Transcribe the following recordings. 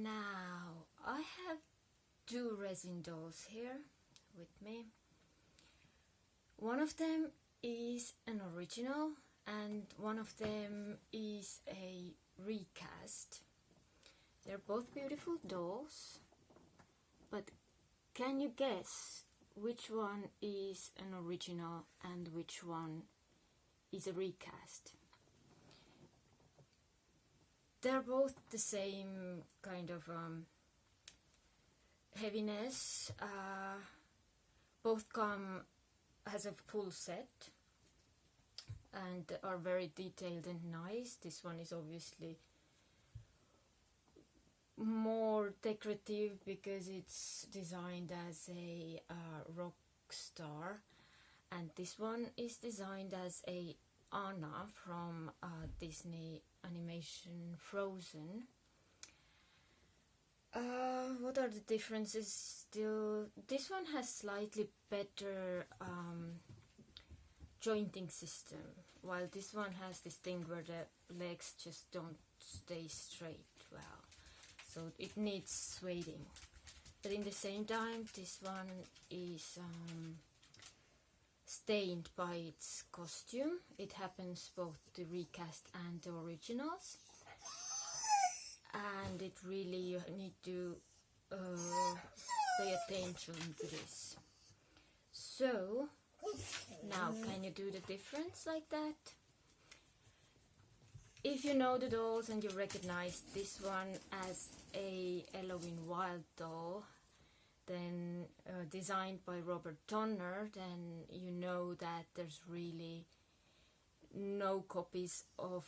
Now I have two resin dolls here with me. One of them is an original and one of them is a recast. They're both beautiful dolls, but can you guess which one is an original and which one is a recast? They're both the same kind of heaviness. Both come as a full set and are very detailed and nice. This one is obviously more decorative because it's designed as a rock star, and this one is designed as a Anna from Disney animation Frozen. What are the differences still? This one has slightly better jointing system, while this one has this thing where the legs just don't stay straight well, so it needs sueding. But in the same time, this one is stained by its costume. It happens both the recast and the originals, and it really, you need to pay attention to this. So now, can you do the difference like that? If you know the dolls and you recognize this one as a Halloween Wild doll, then designed by Robert Donner, then you know that there's really no copies of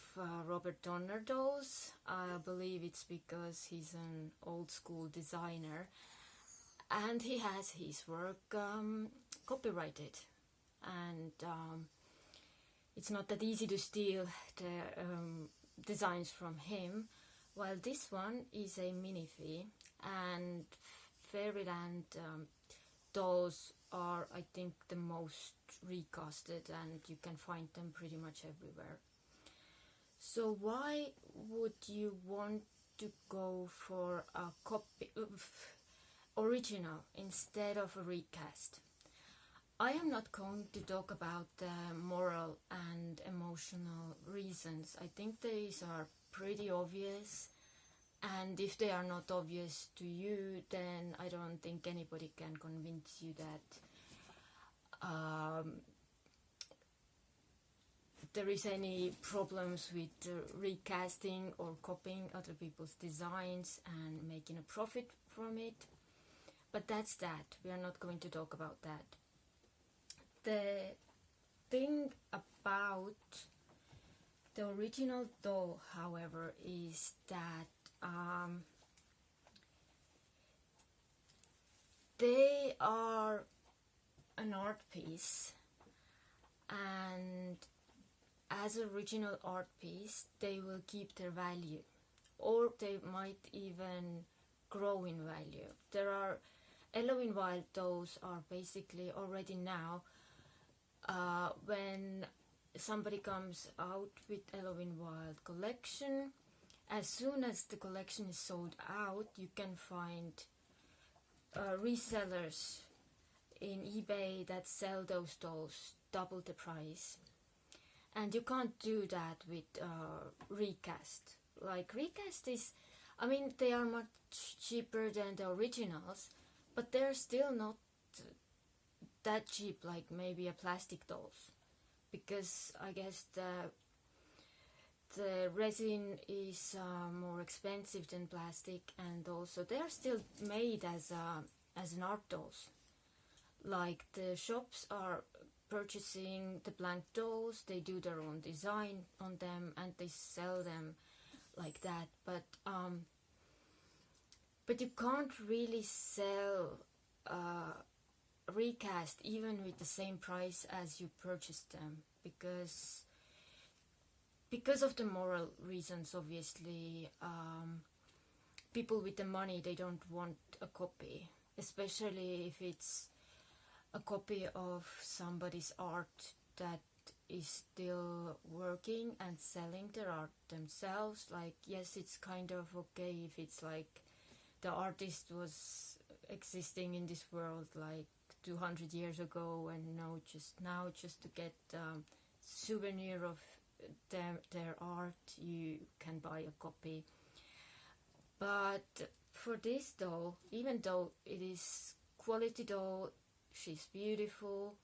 Robert Donner dolls. I believe it's because he's an old school designer and he has his work copyrighted, and it's not that easy to steal the designs from him. While this one is a minifee, and Fairyland dolls are, I think, the most recasted, and you can find them pretty much everywhere. So why would you want to go for a copy original instead of a recast? I am not going to talk about the moral and emotional reasons. I think these are pretty obvious, and if they are not obvious to you, then I don't think anybody can convince you that there is any problems with recasting or copying other people's designs and making a profit from it. But that's that. We are not going to talk about that. The thing about the original doll, however, is that they are an art piece, and as original art piece they will keep their value, or they might even grow in value. There are Halloween Wild dolls are basically already now, when somebody comes out with Halloween Wild collection, as soon as the collection is sold out, you can find resellers in eBay that sell those dolls double the price. And you can't do that with recast. Like, recast is, I mean, they are much cheaper than the originals, but they're still not that cheap like maybe a plastic dolls, because I guess the resin is more expensive than plastic, and also they are still made as an art dolls. Like, the shops are purchasing the blank dolls, they do their own design on them and they sell them like that. But you can't really sell recast even with the same price as you purchased them, because of the moral reasons. Obviously, people with the money, they don't want a copy, especially if it's a copy of somebody's art that is still working and selling their art themselves. Like, yes, it's kind of okay if it's like the artist was existing in this world like 200 years ago, and now just to get souvenir of their art, you can buy a copy. But for this doll, even though it is quality doll, she's beautiful.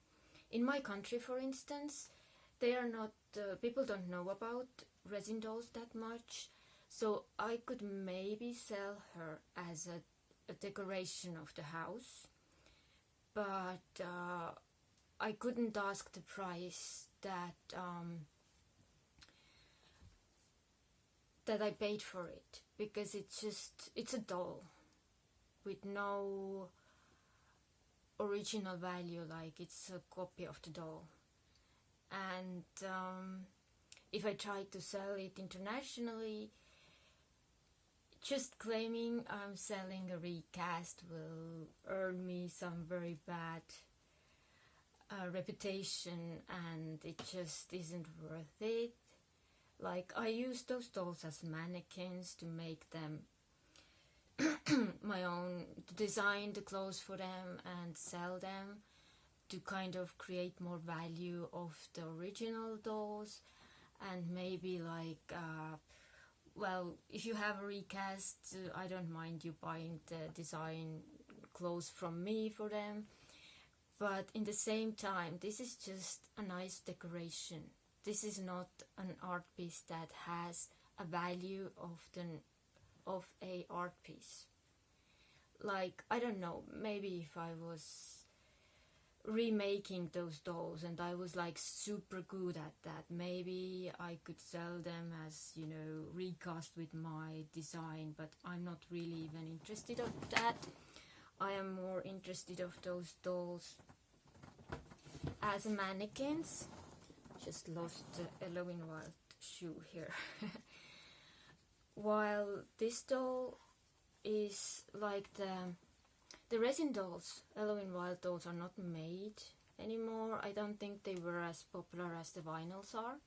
In my country, for instance, they are not people don't know about resin dolls that much, so I could maybe sell her as a decoration of the house, but I couldn't ask the price that I paid for it, because it's a doll with no original value, like it's a copy of the doll. And if I try to sell it internationally, just claiming I'm selling a recast will earn me some very bad reputation, and it just isn't worth it. Like, I use those dolls as mannequins to make them my own, to design the clothes for them and sell them, to kind of create more value of the original dolls. And maybe like well, if you have a recast, I don't mind you buying the design clothes from me for them, but in the same time, this is just a nice decoration. This is not an art piece that has a value of a art piece. Like, I don't know, maybe if I was remaking those dolls and I was like super good at that, maybe I could sell them as, you know, recast with my design, but I'm not really even interested of that. I am more interested of those dolls as mannequins. Just lost the Halloween Wild shoe here. While this doll is like the resin dolls, Halloween Wild dolls, are not made anymore. I don't think they were as popular as the vinyls are.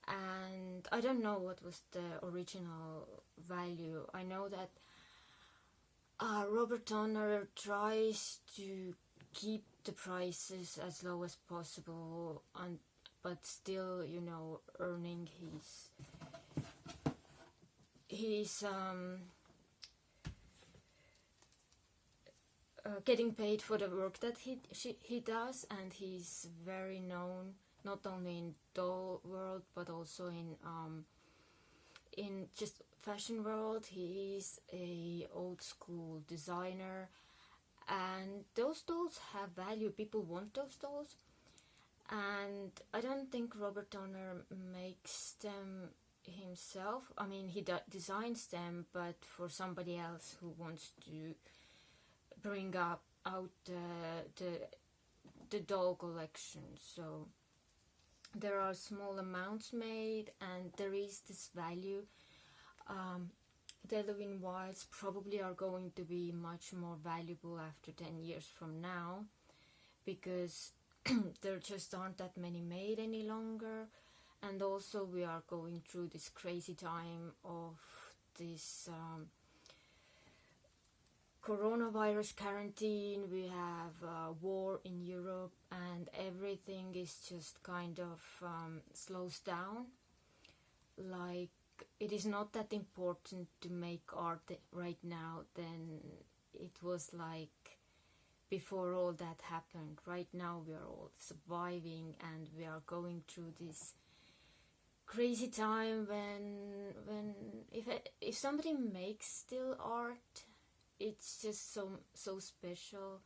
And I don't know what was the original value. I know that Robert Donner tries to keep the prices as low as possible, but still, you know, earning his getting paid for the work that he does. And he's very known not only in doll world but also in just fashion world. He is a old school designer, and those dolls have value. People want those dolls, and I don't think Robert Donner makes them himself. I mean, he designs them, but for somebody else who wants to bring out the doll collection. So there are small amounts made, and there is this value. The Halloween Wilds probably are going to be much more valuable after 10 years from now, because there just aren't that many made any longer. And also we are going through this crazy time of this coronavirus quarantine. We have war in Europe, and everything is just kind of slows down. Like, it is not that important to make art right now than it was like before all that happened. Right now we are all surviving, and we are going through this crazy time when if somebody makes still art, it's just so special.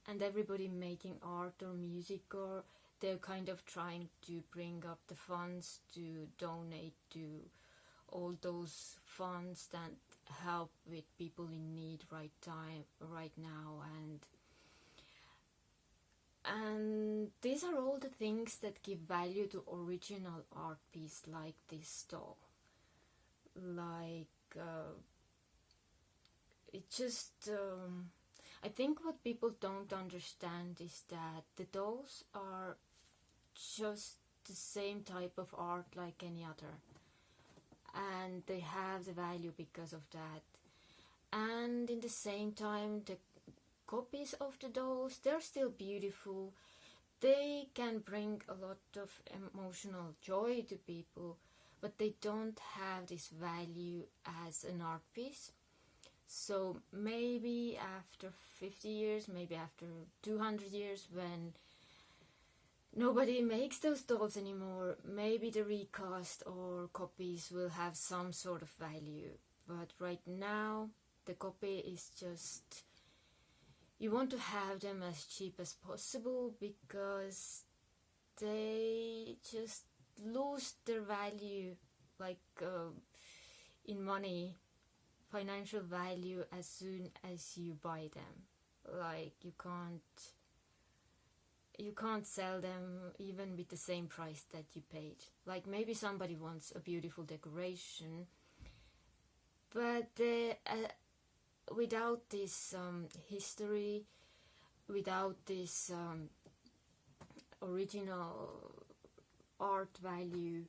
And everybody making art or music, or they're kind of trying to bring up the funds to donate to all those funds that help with people in need right now. And these are all the things that give value to original art piece like this doll. Like it just I think what people don't understand is that the dolls are just the same type of art like any other, and they have the value because of that. and in the same time the copies of the dolls, they're still beautiful. They can bring a lot of emotional joy to people, but they don't have this value as an art piece. So maybe after 50 years, maybe after 200 years, when nobody makes those dolls anymore, maybe the recast or copies will have some sort of value. But right now, the copy is just, you want to have them as cheap as possible because they just lose their value, like in money, financial value, as soon as you buy them. Like you can't sell them even with the same price that you paid. Like maybe somebody wants a beautiful decoration, but without this history, without this original art value,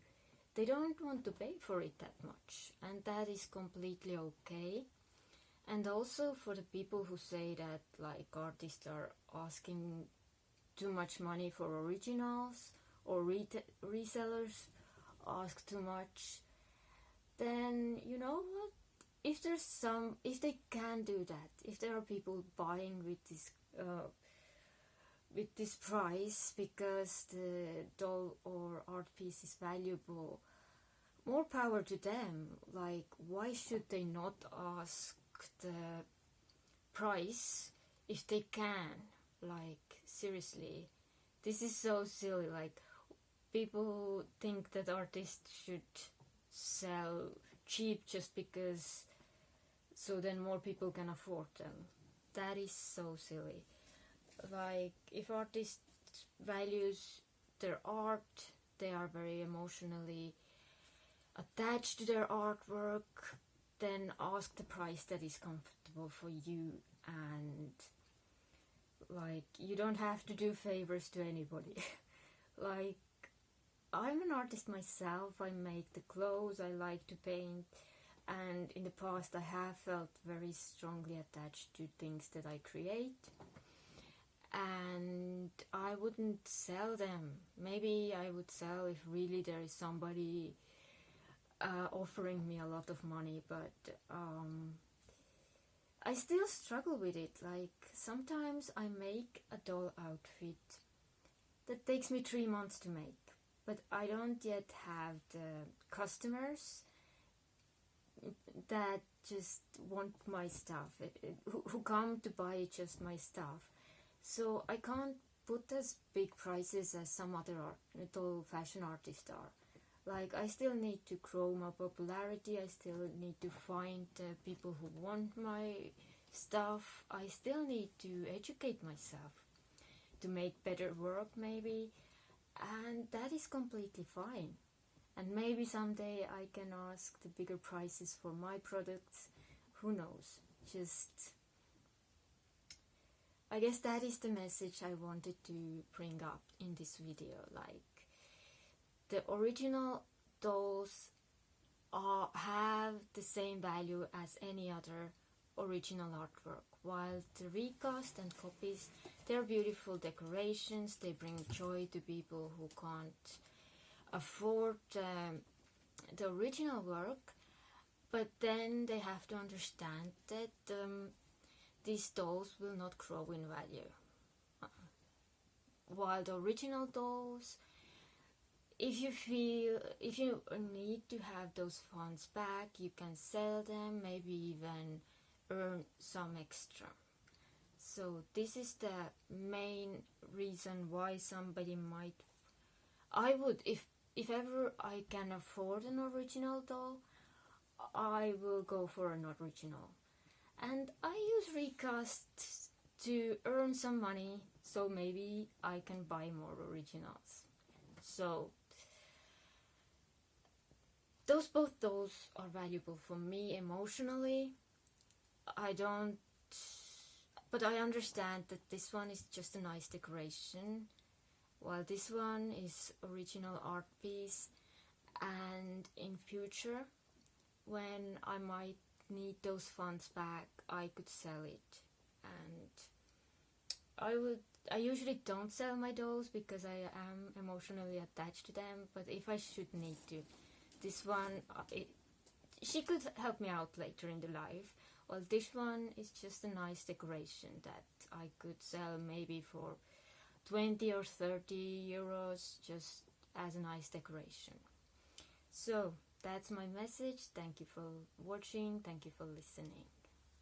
they don't want to pay for it that much, and that is completely okay. And also for the people who say that like artists are asking too much money for originals, or resellers ask too much, then you know what, if they can do that, if there are people buying with this price because the doll or art piece is valuable, more power to them. Like, why should they not ask the price if they can? Like, seriously, this is so silly. Like, people think that artists should sell cheap just because, so then more people can afford them. That is so silly. Like, if artists values their art, they are very emotionally attached to their artwork, then ask the price that is comfortable for you. And like, you don't have to do favors to anybody. Like, I'm an artist myself. I make the clothes, I like to paint, and in the past I have felt very strongly attached to things that I create, and I wouldn't sell them. Maybe I would sell if really there is somebody offering me a lot of money, but I still struggle with it. Like, sometimes I make a doll outfit that takes me 3 months to make, but I don't yet have the customers that just want my stuff, who come to buy just my stuff. So I can't put as big prices as some other doll fashion artists are. Like, I still need to grow my popularity, I still need to find people who want my stuff, I still need to educate myself to make better work maybe, and that is completely fine. And maybe someday I can ask the bigger prices for my products, who knows. Just, I guess that is the message I wanted to bring up in this video. Like, the original dolls have the same value as any other original artwork, while the recast and copies, they're beautiful decorations, they bring joy to people who can't afford the original work, but then they have to understand that these dolls will not grow in value. While the original dolls, if you need to have those funds back, you can sell them, maybe even earn some extra. So this is the main reason why somebody might, I would, if ever I can afford an original doll, I will go for an original. And I use recasts to earn some money, so maybe I can buy more originals. So both those are valuable for me emotionally. But I understand that this one is just a nice decoration, while this one is original art piece. And in future, when I might need those funds back, I could sell it. And I usually don't sell my dolls because I am emotionally attached to them, but if I should need to, this one, she could help me out later in the life. Well, this one is just a nice decoration that I could sell maybe for 20 or 30 euros, just as a nice decoration. So that's my message. Thank you for watching. Thank you for listening.